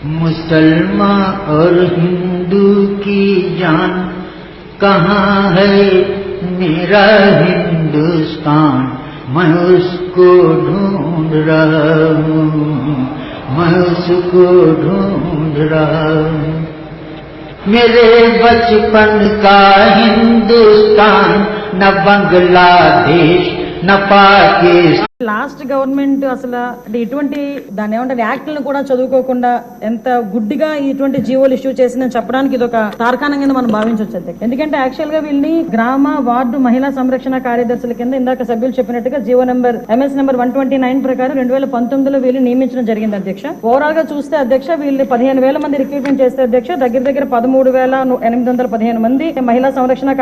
मुसलमान और हिंदू की जान कहाँ है मेरा हिंदुस्तान, मैं उसको ढूंढ रहा हूँ, मैं उसको ढूंढ रहा हूँ। मेरे बचपन का हिंदुस्तान न बांग्लादेश न पाकिस्तान। లాస్ట్ గవర్నమెంట్ అసలు ఇటువంటి దాని ఏమంటారు యాక్ట్లను కూడా చదువుకోకుండా ఎంత గుడ్డిగా ఇటువంటి జీవోలు ఇష్యూ చేసిందని చెప్పడానికి ఇది ఒక తార్కాణంగా మనం భావించవచ్చు అధ్యక్ష. ఎందుకంటే యాక్చువల్ గా వీళ్ళని గ్రామ వార్డు మహిళా సంరక్షణ కార్యదర్శుల కింద ఇందాక సభ్యులు చెప్పినట్టుగా జీవో నెంబర్ MS నెంబర్ 129 ప్రకారం 2019లో వీళ్ళు నియమించడం జరిగింది అధ్యక్ష. ఓవరాల్ గా చూస్తే అధ్యక్ష వీళ్ళు 15,000 మంది రిక్రూట్మెంట్ చేస్తే అధ్యక్ష దగ్గర 13,815 మంది మహిళా సంరక్షణ